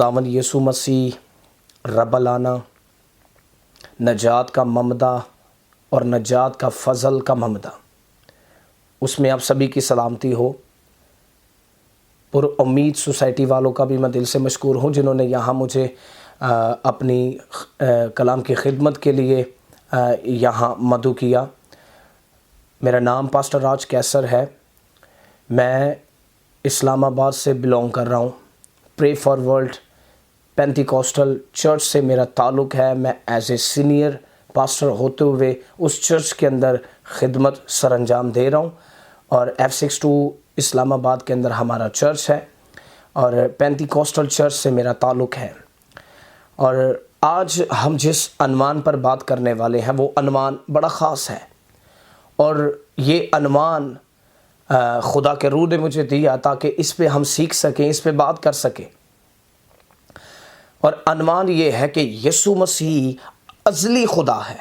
خداوند یسوع مسیح رب العالمین نجات کا ممدہ اور نجات کا فضل کا ممدہ، اس میں آپ سبھی کی سلامتی ہو۔ پر امید سوسائٹی والوں کا بھی میں دل سے مشکور ہوں جنہوں نے یہاں مجھے اپنی کلام کی خدمت کے لیے یہاں مدعو کیا۔ میرا نام پاسٹر راج کیسر ہے، میں اسلام آباد سے بلونگ کر رہا ہوں۔ پرے فار ورلڈ پینٹیکوسٹل چرچ سے میرا تعلق ہے۔ میں ایز اے سینئر پاسٹر ہوتے ہوئے اس چرچ کے اندر خدمت سر انجام دے رہا ہوں، اور F62 اسلام آباد کے اندر ہمارا چرچ ہے، اور پینٹیکوسٹل چرچ سے میرا تعلق ہے۔ اور آج ہم جس عنوان پر بات کرنے والے ہیں وہ عنوان بڑا خاص ہے، اور یہ عنوان خدا کے روح نے مجھے دیا تاکہ اس پہ ہم سیکھ سکیں، اس پہ بات کر سکیں۔ اور عنوان یہ ہے کہ یسوع مسیح ازلی خدا ہے،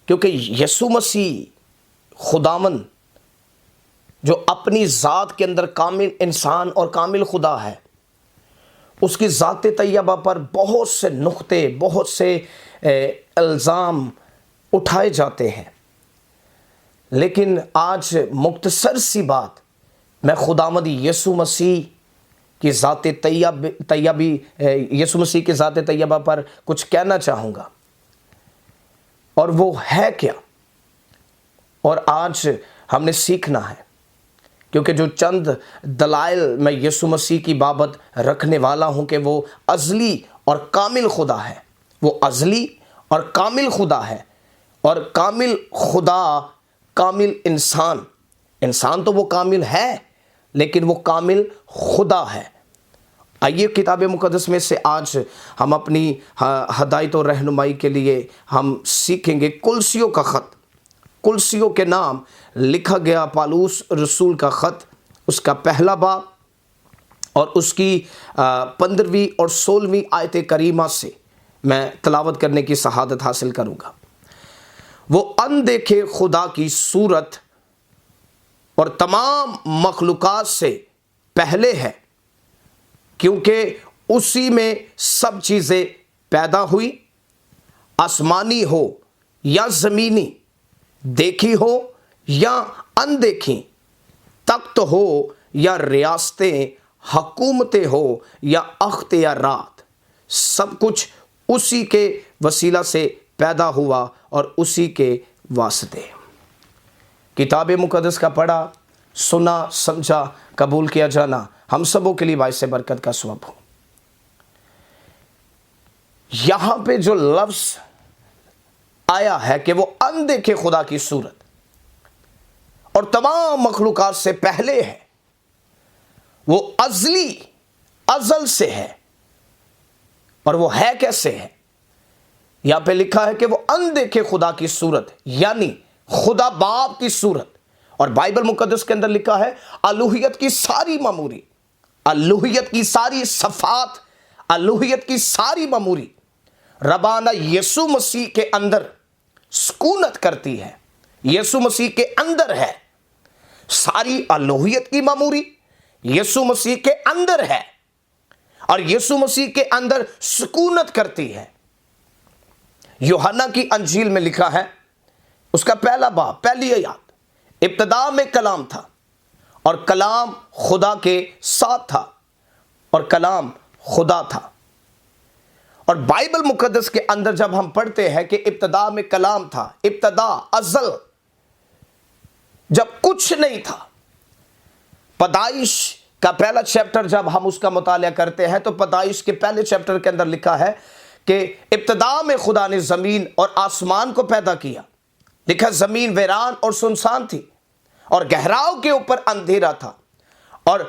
کیونکہ یسوع مسیح خداوند جو اپنی ذات کے اندر کامل انسان اور کامل خدا ہے، اس کی ذات طیبہ پر بہت سے نقطے، بہت سے الزام اٹھائے جاتے ہیں، لیکن آج مختصر سی بات میں خداوند یسوع مسیح کی ذات طیبی یسوع مسیح کی ذات طیبہ پر کچھ کہنا چاہوں گا، اور وہ ہے کیا، اور آج ہم نے سیکھنا ہے، کیونکہ جو چند دلائل میں یسوع مسیح کی بابت رکھنے والا ہوں کہ وہ ازلی اور کامل خدا ہے، وہ ازلی اور کامل خدا ہے، اور کامل خدا کامل انسان تو وہ کامل ہے لیکن وہ کامل خدا ہے۔ آئیے کتاب مقدس میں سے آج ہم اپنی ہدایت اور رہنمائی کے لیے ہم سیکھیں گے کلسیوں کا خط۔ کلسیوں کے نام لکھا گیا پالوس رسول کا خط، اس کا پہلا باب اور اس کی 15ویں اور 16ویں آیت کریمہ سے میں تلاوت کرنے کی سعادت حاصل کروں گا۔ وہ اندیکھے خدا کی صورت اور تمام مخلوقات سے پہلے ہے، کیونکہ اسی میں سب چیزیں پیدا ہوئی، آسمانی ہو یا زمینی، دیکھی ہو یا اندیکھی، تخت ہو یا ریاستیں، حکومتیں ہو یا اختیارات، سب کچھ اسی کے وسیلہ سے پیدا ہوا اور اسی کے واسطے۔ کتاب مقدس کا پڑھا، سنا، سمجھا، قبول کیا جانا ہم سبوں کے لیے باعث برکت کا سبب ہو۔ یہاں پہ جو لفظ آیا ہے کہ وہ اندیکھے خدا کی صورت اور تمام مخلوقات سے پہلے ہے، وہ ازلی، ازل سے ہے، اور وہ ہے کیسے ہے؟ یہاں پہ لکھا ہے کہ وہ اندیکھے خدا کی صورت، یعنی خدا باپ کی صورت، اور بائبل مقدس کے اندر لکھا ہے الوہیت کی ساری معموری، الوہیت کی ساری صفات، الوہیت کی ساری معموری ربانہ یسوع مسیح کے اندر سکونت کرتی ہے۔ یسوع مسیح کے اندر ہے، ساری الوہیت کی معموری یسوع مسیح کے اندر ہے، اور یسوع مسیح کے اندر سکونت کرتی ہے۔ یوحنا کی انجیل میں لکھا ہے، اس کا پہلا باب، پہلی آیات، ابتدا میں کلام تھا اور کلام خدا کے ساتھ تھا اور کلام خدا تھا۔ اور بائبل مقدس کے اندر جب ہم پڑھتے ہیں کہ ابتدا میں کلام تھا، ابتدا، ازل، جب کچھ نہیں تھا، پیدائش کا پہلا چیپٹر جب ہم اس کا مطالعہ کرتے ہیں تو پیدائش کے پہلے چیپٹر کے اندر لکھا ہے کہ ابتدا میں خدا نے زمین اور آسمان کو پیدا کیا۔ لکھا زمین ویران اور سنسان تھی، اور گہراؤ کے اوپر اندھیرا تھا، اور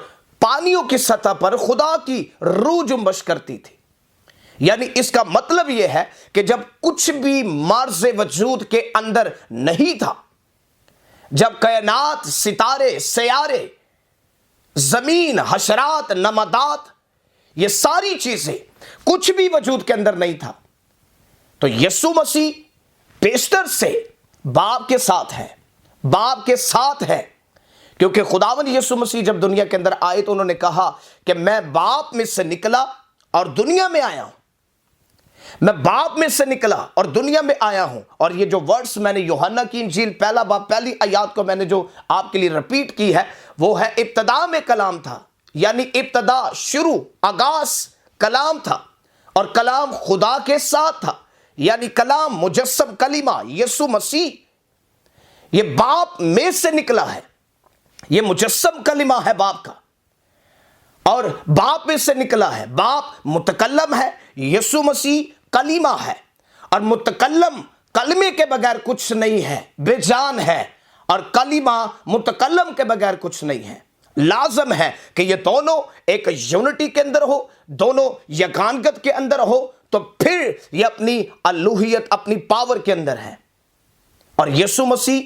پانیوں کی سطح پر خدا کی روح جنبش کرتی تھی۔ یعنی اس کا مطلب یہ ہے کہ جب کچھ بھی مارز وجود کے اندر نہیں تھا، جب کائنات، ستارے، سیارے، زمین، حشرات، نمادات، یہ ساری چیزیں کچھ بھی وجود کے اندر نہیں تھا، تو یسوع مسیح بیشتر سے باپ کے ساتھ ہے، باپ کے ساتھ ہے، کیونکہ خداوند یسوع مسیح جب دنیا کے اندر آئے تو انہوں نے کہا کہ میں باپ میں سے نکلا اور دنیا میں آیا ہوں، میں باپ میں سے نکلا اور دنیا میں آیا ہوں۔ اور یہ جو ورڈز میں نے یوحنا کی انجیل پہلا باب پہلی آیات کو میں نے جو آپ کے لیے رپیٹ کی ہے، وہ ہے ابتدا میں کلام تھا، یعنی ابتدا، شروع، آغاز کلام تھا، اور کلام خدا کے ساتھ تھا، یعنی کلام مجسم کلمہ یسوع مسیح، یہ باپ میں سے نکلا ہے، یہ مجسم کلمہ ہے باپ کا، اور باپ میں سے نکلا ہے۔ باپ متکلم ہے، یسوع مسیح کلمہ ہے، اور متکلم کلمے کے بغیر کچھ نہیں ہے، بے جان ہے، اور کلمہ متکلم کے بغیر کچھ نہیں ہے۔ لازم ہے کہ یہ دونوں ایک یونٹی کے اندر ہو، دونوں یگانگت کے اندر ہو، تو پھر یہ اپنی الوہیت، اپنی پاور کے اندر ہے۔ اور یسوع مسیح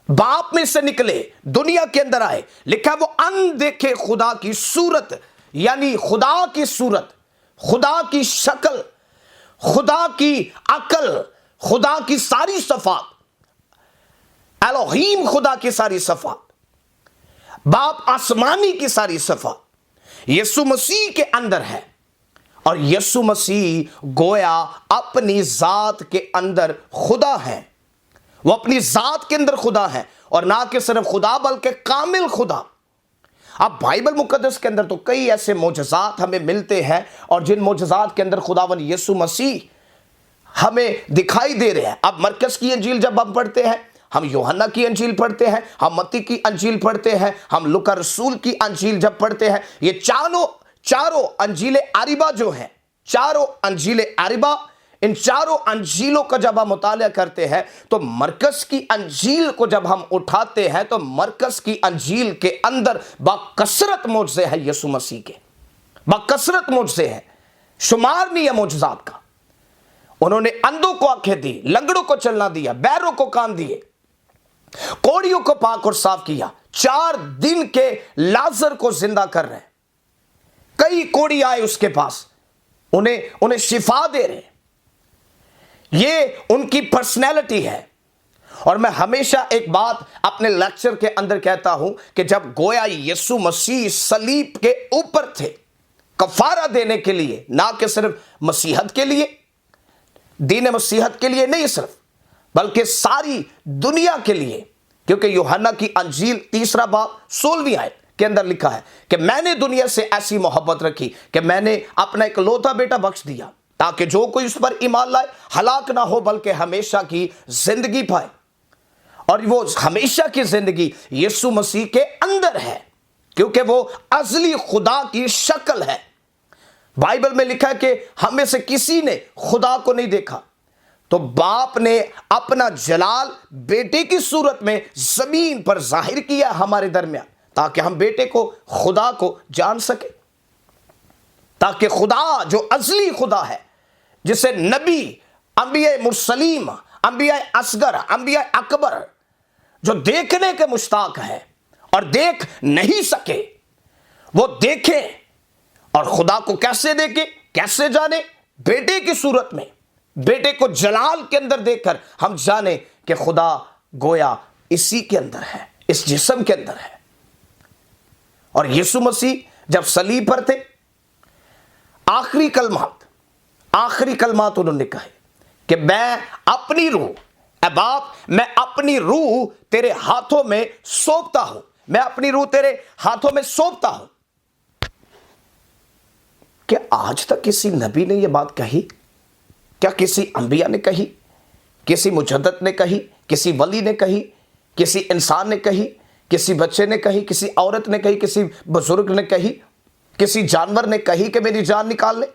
باپ میں سے نکلے، دنیا کے اندر آئے، لکھا وہ اندیکھے خدا کی صورت، یعنی خدا کی صورت، خدا کی شکل، خدا کی عقل، خدا کی ساری صفات، الوہیم خدا کی ساری صفات، باپ آسمانی کی ساری صفات یسوع مسیح کے اندر ہے۔ اور یسوع مسیح گویا اپنی ذات کے اندر خدا ہے، وہ اپنی ذات کے اندر خدا ہے، اور نہ کہ صرف خدا بلکہ کامل خدا۔ اب بائبل مقدس کے اندر تو کئی ایسے معجزات ہمیں ملتے ہیں، اور جن معجزات کے اندر خداوند یسوع مسیح ہمیں دکھائی دے رہے ہیں۔ اب مرکز کی انجیل جب ہم پڑھتے ہیں، ہم یوحنا کی انجیل پڑھتے ہیں، ہم متی کی انجیل پڑھتے ہیں، ہم لوکا رسول کی انجیل جب پڑھتے ہیں، یہ چاروں انجیل عربہ جو ہیں، چاروں انجیل عربہ، ان چاروں انجیلوں کا جب ہم مطالعہ کرتے ہیں تو مرکز کی انجیل کو جب ہم اٹھاتے ہیں تو مرکز کی انجیل کے اندر باکثرت معجزے ہیں یسوع مسیح کے، باکثرت معجزے ہیں، شمار نہیں ہے معجزات کا۔ انہوں نے اندھوں کو آنکھیں دی، لنگڑوں کو چلنا دیا، بہروں کو کان دیے، کوڑیوں کو پاک اور صاف کیا، 4 دن کے لازر کو زندہ کر رہے ہیں، کئی کوڑی آئے اس کے پاس، انہیں شفا دے رہے ہیں۔ یہ ان کی پرسنالٹی ہے۔ اور میں ہمیشہ ایک بات اپنے لیکچر کے اندر کہتا ہوں کہ جب گویا یسوع مسیح صلیب کے اوپر تھے کفارہ دینے کے لیے، نہ کہ صرف مسیحت کے لیے، دین مسیحت کے لیے نہیں صرف، بلکہ ساری دنیا کے لیے، کیونکہ یوحنا کی انجیل 3 باب 16 آیت کے اندر لکھا ہے کہ میں نے دنیا سے ایسی محبت رکھی کہ میں نے اپنا اکلوتا بیٹا بخش دیا، تاکہ جو کوئی اس پر ایمان لائے ہلاک نہ ہو بلکہ ہمیشہ کی زندگی پائے۔ اور وہ ہمیشہ کی زندگی یسوع مسیح کے اندر ہے، کیونکہ وہ ازلی خدا کی شکل ہے۔ بائبل میں لکھا ہے کہ ہم میں سے کسی نے خدا کو نہیں دیکھا، تو باپ نے اپنا جلال بیٹے کی صورت میں زمین پر ظاہر کیا ہمارے درمیان، تاکہ ہم بیٹے کو، خدا کو جان سکیں، تاکہ خدا جو ازلی خدا ہے، جسے نبی، انبیاء مرسلین، انبیاء اصغر، انبیاء اکبر جو دیکھنے کے مشتاق ہے اور دیکھ نہیں سکے، وہ دیکھیں۔ اور خدا کو کیسے دیکھیں، کیسے جانے؟ بیٹے کی صورت میں، بیٹے کو جلال کے اندر دیکھ کر ہم جانے کہ خدا گویا اسی کے اندر ہے، اس جسم کے اندر ہے۔ اور یسوع مسیح جب صلیب پر تھے، آخری کلمات انہوں نے کہے کہ میں اپنی روح، اے باپ میں اپنی روح تیرے ہاتھوں میں سونپتا ہوں، میں اپنی روح تیرے ہاتھوں میں سونپتا ہوں۔ کیا آج تک کسی نبی نے یہ بات کہی؟ کیا کسی انبیاء نے کہی؟ کسی مجدد نے کہی؟ کسی ولی نے کہی؟ کسی انسان نے کہی؟ کسی بچے نے کہی؟ کسی عورت نے کہی؟ کسی بزرگ نے کہی؟ کسی جانور نے کہی کہ میری جان نکال لے؟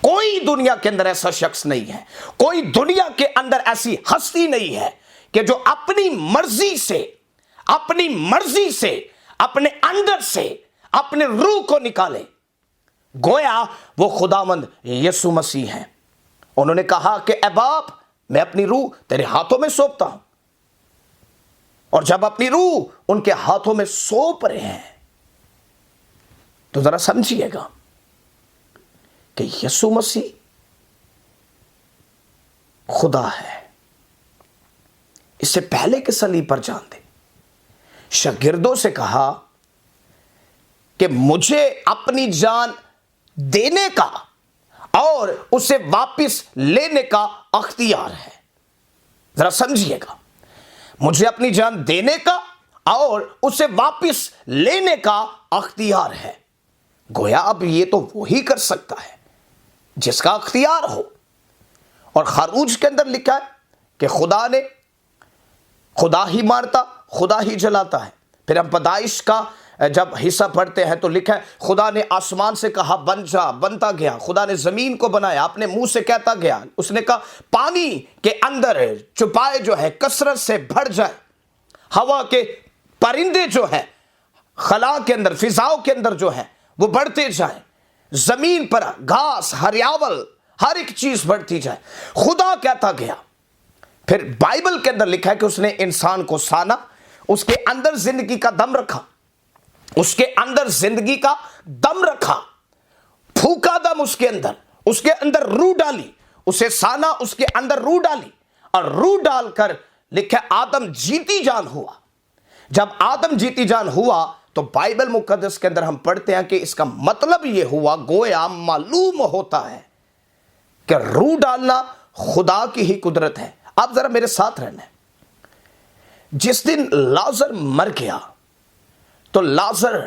کوئی دنیا کے اندر ایسا شخص نہیں ہے، کوئی دنیا کے اندر ایسی ہستی نہیں ہے کہ جو اپنی مرضی سے اپنے اندر سے اپنے روح کو نکالے۔ گویا وہ خداوند یسوع مسیح ہیں۔ انہوں نے کہا کہ اے باپ میں اپنی روح تیرے ہاتھوں میں سونپتا ہوں، اور جب اپنی روح ان کے ہاتھوں میں سونپ رہے ہیں تو ذرا سمجھیے گا کہ یسوع مسیح خدا ہے۔ اس سے پہلے کہ صلیب پر جان دے، شاگردوں سے کہا کہ مجھے اپنی جان دینے کا اور اسے واپس لینے کا اختیار ہے. ذرا سمجھیے گا, مجھے اپنی جان دینے کا اور اسے واپس لینے کا اختیار ہے. گویا اب یہ تو وہی کر سکتا ہے جس کا اختیار ہو. اور خروج کے اندر لکھا ہے کہ خدا ہی مارتا, خدا ہی جلاتا ہے. پھر ہم پیدائش کا جب حصہ پڑھتے ہیں تو لکھا ہے خدا نے آسمان سے کہا بن جا, بنتا گیا. خدا نے زمین کو بنایا, اپنے منہ سے کہتا گیا. اس نے کہا پانی کے اندر چپائے جو ہے کثرت سے بڑھ جائے, ہوا کے پرندے جو ہیں خلا کے اندر, فضاؤں کے اندر جو ہیں وہ بڑھتے جائیں, زمین پر گھاس, ہریاول, ہر ایک چیز بڑھتی جائے. خدا کہتا گیا. پھر بائبل کے اندر لکھا ہے کہ اس نے انسان کو سانا, اس کے اندر زندگی کا دم رکھا, اس کے اندر زندگی کا دم رکھا, پھونکا دم اس کے اندر روح ڈالی, اسے سانا, اس کے اندر روح ڈالی, اور روح ڈال کر لکھا آدم جیتی جان ہوا. جب آدم جیتی جان ہوا تو بائبل مقدس کے اندر ہم پڑھتے ہیں کہ اس کا مطلب یہ ہوا, گویا معلوم ہوتا ہے کہ روح ڈالنا خدا کی ہی قدرت ہے. آپ ذرا میرے ساتھ رہنا. جس دن لازر مر گیا تو لازر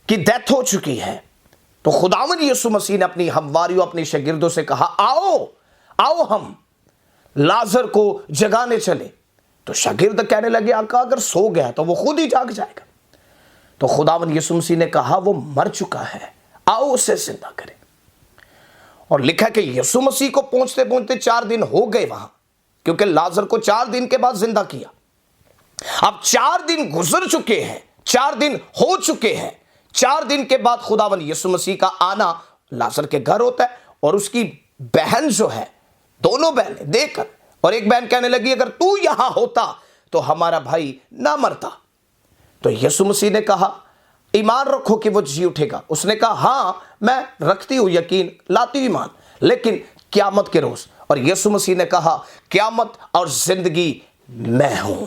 کی ڈیتھ ہو چکی ہے, تو خداوند یسوع مسیح نے اپنی ہمواریوں, اپنی شاگردوں سے کہا آؤ ہم لازر کو جگانے چلے. تو شاگرد کہنے لگے آقا اگر سو گیا تو وہ خود ہی جاگ جائے گا. تو خداوند یسوع مسیح نے کہا وہ مر چکا ہے, آؤ اسے زندہ کریں. اور لکھا کہ یسوع مسیح کو پہنچتے پہنچتے 4 دن ہو گئے وہاں, کیونکہ لازر کو 4 دن کے بعد زندہ کیا. اب 4 دن گزر چکے ہیں, 4 دن ہو چکے ہیں. 4 دن کے بعد خداوند یسوع مسیح کا آنا لازر کے گھر ہوتا ہے, اور اس کی بہن جو ہے, دونوں بہنیں دیکھ کر, اور ایک بہن کہنے لگی اگر تو یہاں ہوتا تو ہمارا بھائی نہ مرتا. تو یسوع مسیح نے کہا ایمان رکھو کہ وہ جی اٹھے گا. اس نے کہا ہاں میں رکھتی ہوں یقین, لاتی ہوں ایمان, لیکن قیامت کے روز. اور یسوع مسیح نے کہا قیامت اور زندگی میں ہوں,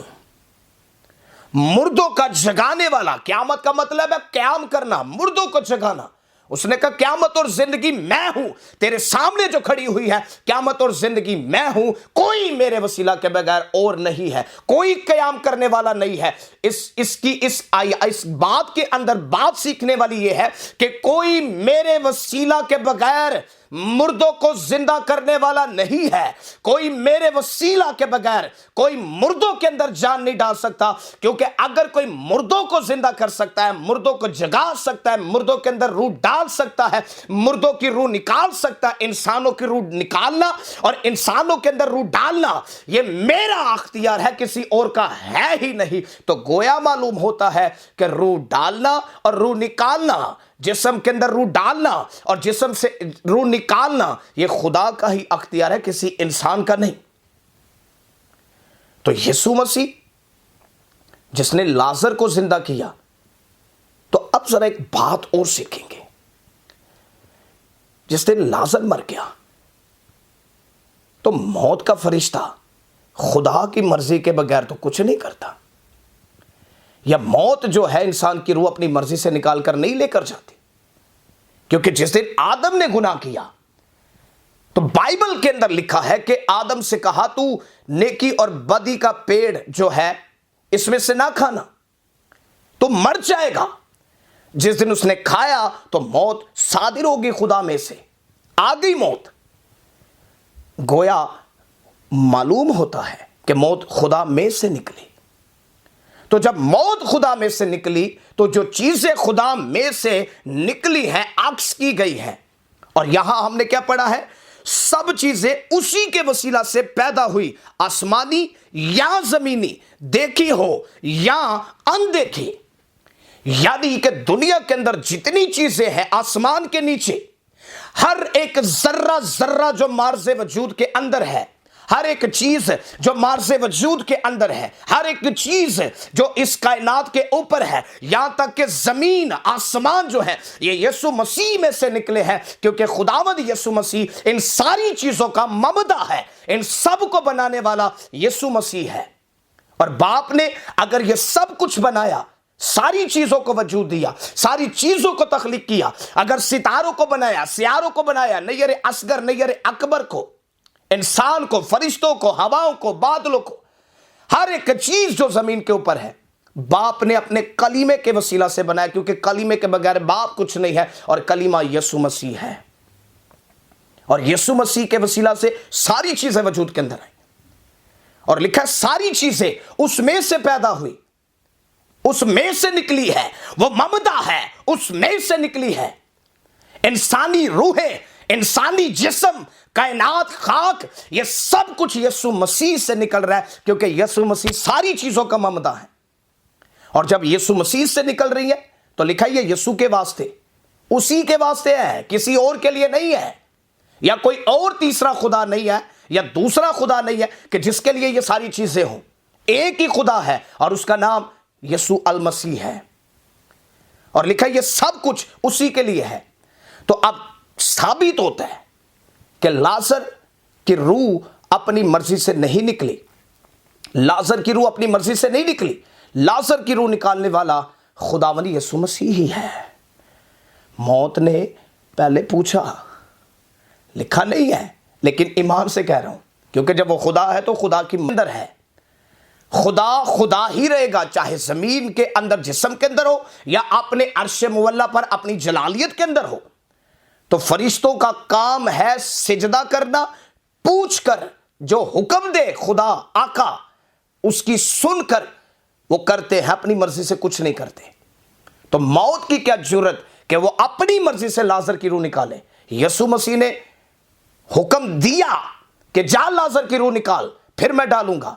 مردوں کا جگانے والا. قیامت کا مطلب ہے قیام کرنا, مردوں کو جگانا. اس نے کہا قیامت اور زندگی میں ہوں, تیرے سامنے جو کھڑی ہوئی ہے قیامت اور زندگی میں ہوں. کوئی میرے وسیلہ کے بغیر اور نہیں ہے, کوئی قیام کرنے والا نہیں ہے. اس بات کے اندر بات سیکھنے والی یہ ہے کہ کوئی میرے وسیلہ کے بغیر مردوں کو زندہ کرنے والا نہیں ہے. کوئی میرے وسیلہ کے بغیر کوئی مردوں کے اندر جان نہیں ڈال سکتا, کیونکہ اگر کوئی مردوں کو زندہ کر سکتا ہے, مردوں کو جگا سکتا ہے, مردوں کے اندر روح ڈال سکتا ہے, مردوں کی روح نکال سکتا ہے, انسانوں کی روح نکالنا اور انسانوں کے اندر روح ڈالنا یہ میرا اختیار ہے, کسی اور کا ہے ہی نہیں. تو گویا معلوم ہوتا ہے کہ روح ڈالنا اور روح نکالنا, جسم کے اندر روح ڈالنا اور جسم سے روح نکالنا یہ خدا کا ہی اختیار ہے, کسی انسان کا نہیں. تو یسوع مسیح جس نے لازر کو زندہ کیا, تو اب ذرا ایک بات اور سیکھیں گے. جس دن لازر مر گیا تو موت کا فرشتہ خدا کی مرضی کے بغیر تو کچھ نہیں کرتا, یا موت جو ہے انسان کی روح اپنی مرضی سے نکال کر نہیں لے کر جاتی. کیونکہ جس دن آدم نے گناہ کیا تو بائبل کے اندر لکھا ہے کہ آدم سے کہا تو نیکی اور بدی کا پیڑ جو ہے اس میں سے نہ کھانا, تو مر جائے گا. جس دن اس نے کھایا تو موت صادر ہوگی خدا میں سے, آ گئی موت. گویا معلوم ہوتا ہے کہ موت خدا میں سے نکلی. تو جب موت خدا میں سے نکلی تو جو چیزیں خدا میں سے نکلی ہیں عکس کی گئی ہیں. اور یہاں ہم نے کیا پڑھا ہے, سب چیزیں اسی کے وسیلہ سے پیدا ہوئی, آسمانی یا زمینی, دیکھی ہو یا اندیکھی. یعنی کہ دنیا کے اندر جتنی چیزیں ہیں آسمان کے نیچے, ہر ایک ذرہ ذرہ جو مارز وجود کے اندر ہے, ہر ایک چیز جو مارز وجود کے اندر ہے, ہر ایک چیز جو اس کائنات کے اوپر ہے, یہاں تک کہ زمین آسمان جو ہے یہ یسوع مسیح میں سے نکلے ہیں, کیونکہ خداوند یسوع مسیح ان ساری چیزوں کا مبدا ہے, ان سب کو بنانے والا یسوع مسیح ہے. اور باپ نے اگر یہ سب کچھ بنایا، ساری چیزوں کو وجود دیا، ساری چیزوں کو تخلیق کیا، اگر ستاروں کو بنایا، سیاروں کو بنایا، نیر اصغر نیر اکبر کو، انسان کو، فرشتوں کو، ہواؤں کو، بادلوں کو، ہر ایک چیز جو زمین کے اوپر ہے، باپ نے اپنے کلیمے کے وسیلہ سے بنایا، کیونکہ کلیمے کے بغیر باپ کچھ نہیں ہے، اور کلیمہ یسوع مسیح ہے، اور یسوع مسیح کے وسیلہ سے ساری چیزیں وجود کے اندر آئیں، اور لکھا ہے ساری چیزیں اس میں سے پیدا ہوئی، اس میں سے نکلی ہے، وہ ممدہ ہے، اس میں سے نکلی ہے، انسانی روحیں، انسانی جسم، کائنات، خاک، یہ سب کچھ یسوع مسیح سے نکل رہا ہے، کیونکہ یسوع مسیح ساری چیزوں کا ممدہ ہے، اور جب یسوع مسیح سے نکل رہی ہے تو لکھا ہے یہ یسوع کے واسطے، اسی کے واسطے ہے، کسی اور کے لیے نہیں ہے، یا کوئی اور تیسرا خدا نہیں ہے، یا دوسرا خدا نہیں ہے کہ جس کے لیے یہ ساری چیزیں ہوں، ایک ہی خدا ہے، اور اس کا نام یسوع المسیح ہے، اور لکھا ہے یہ سب کچھ اسی کے لیے ہے۔ تو اب ثابت ہوتا ہے کہ لازر کی روح اپنی مرضی سے نہیں نکلی، لازر کی روح اپنی مرضی سے نہیں نکلی، لازر کی روح نکالنے والا خداوند یسوع مسیح ہی ہے۔ موت نے پہلے پوچھا، لکھا نہیں ہے لیکن ایمان سے کہہ رہا ہوں، کیونکہ جب وہ خدا ہے تو خدا کی اندر ہے، خدا خدا ہی رہے گا، چاہے زمین کے اندر جسم کے اندر ہو یا اپنے عرش مولا پر اپنی جلالیت کے اندر ہو۔ تو فرشتوں کا کام ہے سجدہ کرنا، پوچھ کر جو حکم دے خدا آقا اس کی سن کر وہ کرتے ہیں، اپنی مرضی سے کچھ نہیں کرتے۔ تو موت کی کیا جرت کہ وہ اپنی مرضی سے لازر کی روح نکالے؟ یسوع مسیح نے حکم دیا کہ جا لازر کی روح نکال، پھر میں ڈالوں گا،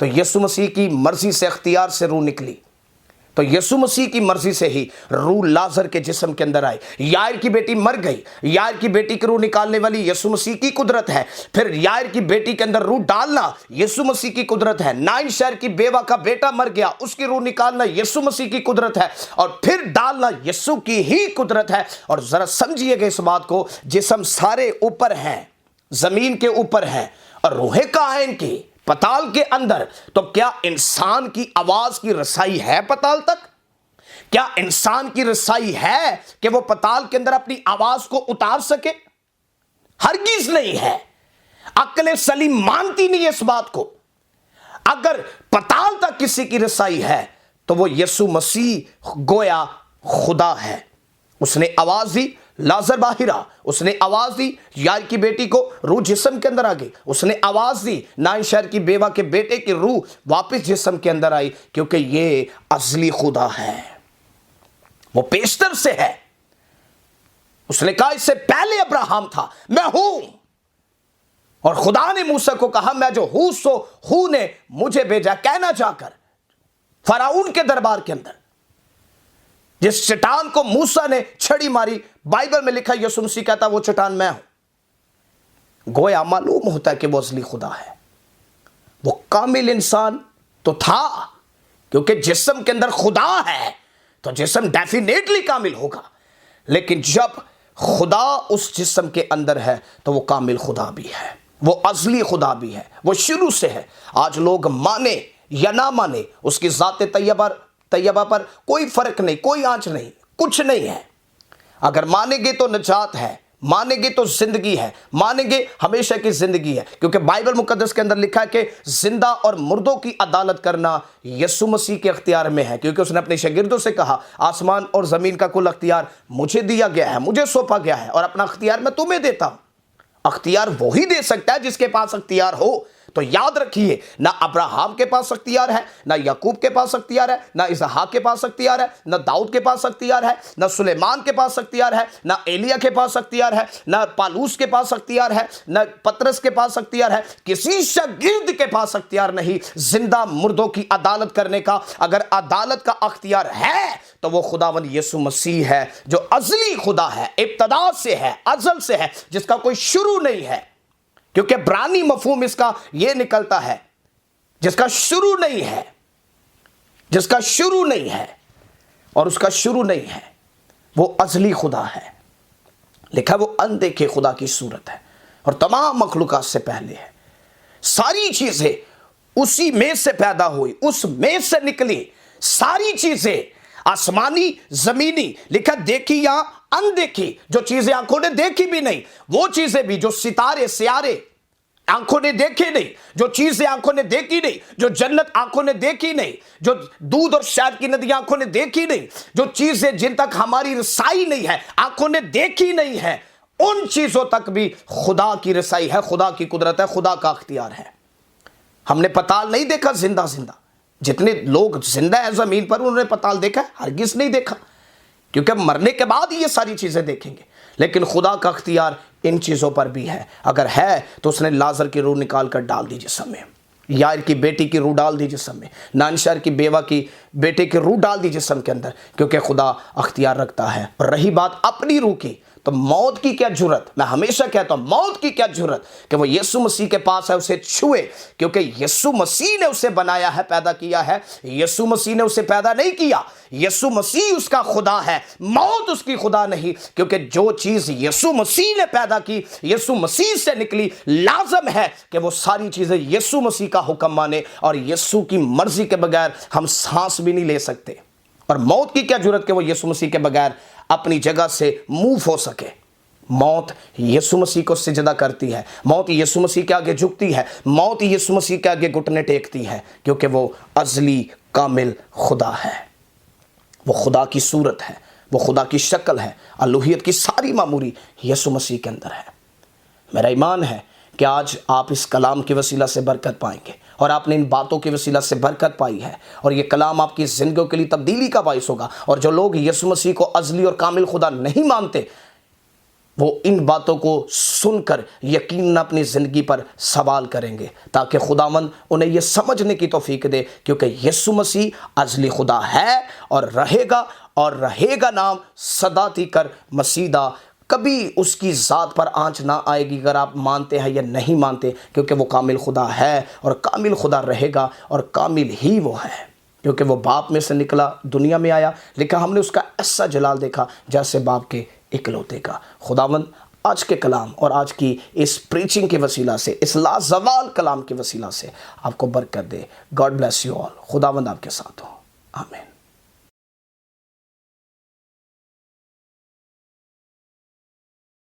تو یسوع مسیح کی مرضی سے، اختیار سے روح نکلی، تو یسوع مسیح کی مرضی سے ہی روح لازر کے جسم کے اندر آئی۔ یائر کی بیٹی مر گئی، یائر کی بیٹی کی روح نکالنے والی یسوع مسیح کی قدرت ہے، پھر یائر کی بیٹی کے اندر روح ڈالنا یسوع مسیح کی قدرت ہے۔ نائن شہر کی بیوہ کا بیٹا مر گیا، اس کی روح نکالنا یسوع مسیح کی قدرت ہے، اور پھر ڈالنا یسوع کی ہی قدرت ہے۔ اور ذرا سمجھیے گا اس بات کو، جسم سارے اوپر ہیں، زمین کے اوپر ہیں، اور روحیں کہاں ہیں ان کی؟ پتال کے اندر۔ تو کیا انسان کی آواز کی رسائی ہے پتال تک؟ کیا انسان کی رسائی ہے کہ وہ پتال کے اندر اپنی آواز کو اتار سکے؟ ہرگز نہیں ہے، عقل سلیم مانتی نہیں اس بات کو۔ اگر پتال تک کسی کی رسائی ہے تو وہ یسوع مسیح گویا خدا ہے۔ اس نے آواز دی، لازر باہر آ، اس نے آواز دی، یائر کی بیٹی کو روح جسم کے اندر آ گئی، اس نے آواز دی، نائن شہر کی بیوہ کے بیٹے کی روح واپس جسم کے اندر آئی، کیونکہ یہ ازلی خدا ہے، وہ پیشتر سے ہے۔ اس نے کہا اس سے پہلے ابراہم تھا، میں ہوں، اور خدا نے موسیٰ کو کہا میں جو ہوں سو ہوں نے مجھے بھیجا، کہنا جا کر فرعون کے دربار کے اندر جس چٹان کو موسیٰ نے چھڑی ماری، بائبل میں لکھا یسوع مسیح کہتا وہ چٹان میں ہوں۔ گویا معلوم ہوتا ہے کہ وہ اصلی خدا ہے۔ وہ کامل انسان تو تھا، کیونکہ جسم کے اندر خدا ہے تو جسم ڈیفینیٹلی کامل ہوگا، لیکن جب خدا اس جسم کے اندر ہے تو وہ کامل خدا بھی ہے، وہ ازلی خدا بھی ہے، وہ شروع سے ہے۔ آج لوگ مانے یا نہ مانے، اس کی ذات طیبہ پر کوئی فرق نہیں، کوئی آنچ نہیں، کچھ نہیں ہے۔ اگر مانیں گے تو نجات ہے، مانیں گے تو زندگی ہے، مانیں گے ہمیشہ کی زندگی ہے، کیونکہ بائبل مقدس کے اندر لکھا ہے کہ زندہ اور مردوں کی عدالت کرنا یسوع مسیح کے اختیار میں ہے، کیونکہ اس نے اپنے شاگردوں سے کہا آسمان اور زمین کا کل اختیار مجھے دیا گیا ہے، مجھے سونپا گیا ہے، اور اپنا اختیار میں تمہیں دیتا ہوں۔ اختیار وہی دے سکتا ہے جس کے پاس اختیار ہو۔ تو یاد رکھیے، نہ ابراہم کے پاس اختیار ہے، نہ یعقوب کے پاس اختیار ہے، نہ اسحاق کے پاس اختیار ہے، نہ داؤد کے پاس اختیار ہے، نہ سلیمان کے پاس اختیار ہے، نہ ایلیا کے پاس اختیار ہے، نہ پالوس کے پاس اختیار ہے، نہ پترس کے پاس اختیار ہے، کسی شاگرد کے پاس اختیار نہیں زندہ مردوں کی عدالت کرنے کا۔ اگر عدالت کا اختیار ہے تو وہ خداوند یسوع مسیح ہے، جو ازلی خدا ہے، ابتدا سے ہے، ازل سے ہے، جس کا کوئی شروع نہیں ہے، کیونکہ عبرانی مفہوم اس کا یہ نکلتا ہے جس کا شروع نہیں ہے، جس کا شروع نہیں ہے اور اس کا شروع نہیں ہے، وہ ازلی خدا ہے۔ لکھا وہ اندیکھے خدا کی صورت ہے اور تمام مخلوقات سے پہلے ہے۔ ساری چیزیں اسی میں سے پیدا ہوئی، اس میں سے نکلی ساری چیزیں، آسمانی زمینی، لکھا دیکھی یا اندیکھی، جو چیزیں آنکھوں نے دیکھی بھی نہیں، وہ چیزیں بھی، جو ستارے سیارے آنکھوں نے دیکھے نہیں، جو چیزیں آنکھوں نے دیکھی نہیں، جو جنت آنکھوں نے دیکھی نہیں، جو دودھ اور شہد کی ندیاں آنکھوں نے دیکھی نہیں، جو چیزیں جن تک ہماری رسائی نہیں ہے، آنکھوں نے دیکھی نہیں ہے، ان چیزوں تک بھی خدا کی رسائی ہے، خدا کی قدرت ہے، خدا کا اختیار ہے۔ ہم نے پتال نہیں دیکھا زندہ، جتنے لوگ زندہ ہیں زمین پر انہوں نے پتال دیکھا ہے؟ ہرگز نہیں دیکھا، کیونکہ مرنے کے بعد یہ ساری چیزیں دیکھیں گے، لیکن خدا کا اختیار ان چیزوں پر بھی ہے۔ اگر ہے تو اس نے لازر کی روح نکال کر ڈال دی جسم میں، یائر کی بیٹی کی روح ڈال دی جسم میں، نانشار کی بیوہ کی بیٹے کی روح ڈال دی جسم کے اندر، کیونکہ خدا اختیار رکھتا ہے۔ اور رہی بات اپنی روح کی، تو موت کی کیا جرت، میں ہمیشہ کہتا ہوں موت کی کیا جرت کہ وہ یسوع مسیح کے پاس ہے، اسے چھوئے، کیونکہ یسوع مسیح نے اسے بنایا ہے، پیدا کیا ہے، یسوع مسیح نے اسے پیدا نہیں کیا، یسوع مسیح اس کا خدا ہے، موت اس کی خدا نہیں، کیونکہ جو چیز یسوع مسیح نے پیدا کی، یسوع مسیح سے نکلی، لازم ہے کہ وہ ساری چیزیں یسوع مسیح کا حکم مانے، اور یسوع کی مرضی کے بغیر ہم سانس بھی نہیں لے سکتے۔ اور موت کی کیا جرت کہ وہ یسوع مسیح کے بغیر اپنی جگہ سے موو ہو سکے۔ موت یسوع مسیح کو سجدہ کرتی ہے، موت یسوع مسیح کے آگے جھکتی ہے، موت یسوع مسیح کے آگے گھٹنے ٹیکتی ہے، کیونکہ وہ ازلی کامل خدا ہے، وہ خدا کی صورت ہے، وہ خدا کی شکل ہے، الوہیت کی ساری معموری یسوع مسیح کے اندر ہے۔ میرا ایمان ہے کہ آج آپ اس کلام کے وسیلہ سے برکت پائیں گے، اور آپ نے ان باتوں کے وسیلہ سے برکت پائی ہے، اور یہ کلام آپ کی زندگیوں کے لیے تبدیلی کا باعث ہوگا۔ اور جو لوگ یسوع مسیح کو ازلی اور کامل خدا نہیں مانتے، وہ ان باتوں کو سن کر یقیناً اپنی زندگی پر سوال کریں گے، تاکہ خداوند انہیں یہ سمجھنے کی توفیق دے، کیونکہ یسوع مسیح ازلی خدا ہے اور رہے گا نام سدا تیکر مسیدہ۔ کبھی اس کی ذات پر آنچ نہ آئے گی، اگر آپ مانتے ہیں یا نہیں مانتے، کیونکہ وہ کامل خدا ہے اور کامل خدا رہے گا، اور کامل ہی وہ ہے، کیونکہ وہ باپ میں سے نکلا، دنیا میں آیا، لکھا ہم نے اس کا ایسا جلال دیکھا جیسے باپ کے اکلوتے کا۔ خداوند آج کے کلام اور آج کی اس پریچنگ کے وسیلہ سے، اس لازوال کلام کے وسیلہ سے آپ کو برکت دے۔ God bless you all. خداوند آپ کے ساتھ ہو، آمین۔